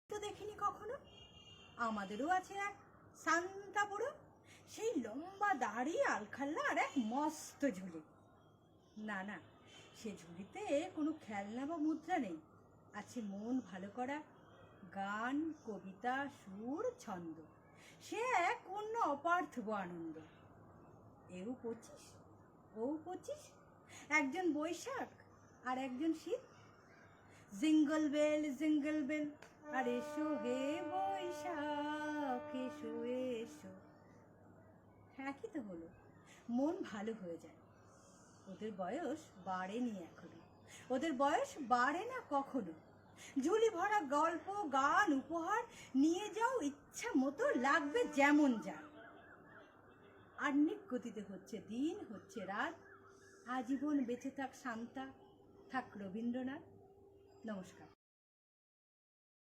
তো দেখিনি কখনো। আমাদেরও আছে এক শান্তা বুড়ো, সেই লম্বা দাড়ি, আলখাল্লা আর এক মস্ত ঝুলি। না না, সে ঝুলিতে কোনো খেলনা বা মুদ্রা নেই, আছে মন ভালো করা গান, কবিতা, সুর, ছন্দ। সে এক অন্য অপার্থিব আনন্দ। এও 25, ও 25, একজন বৈশাখ আর একজন শীত। জিঙ্গল বেল আর এসো হে বৈশাখ এসো এসো। একই তো হলো, মন ভালো হয়ে যায়। ওদের বয়স বাড়েনি এখনো, ওদের বয়স বাড়ে না কখনো। ঝুলি ভরা গল্প, গান, উপহার নিয়ে যাও ইচ্ছা মতো, লাগবে যেমন যা। আহ্নিক গতিতে হচ্ছে দিন, হচ্ছে রাত। আজীবন বেঁচে থাক শান্তা, থাক রবীন্দ্রনাথ। নমস্কার।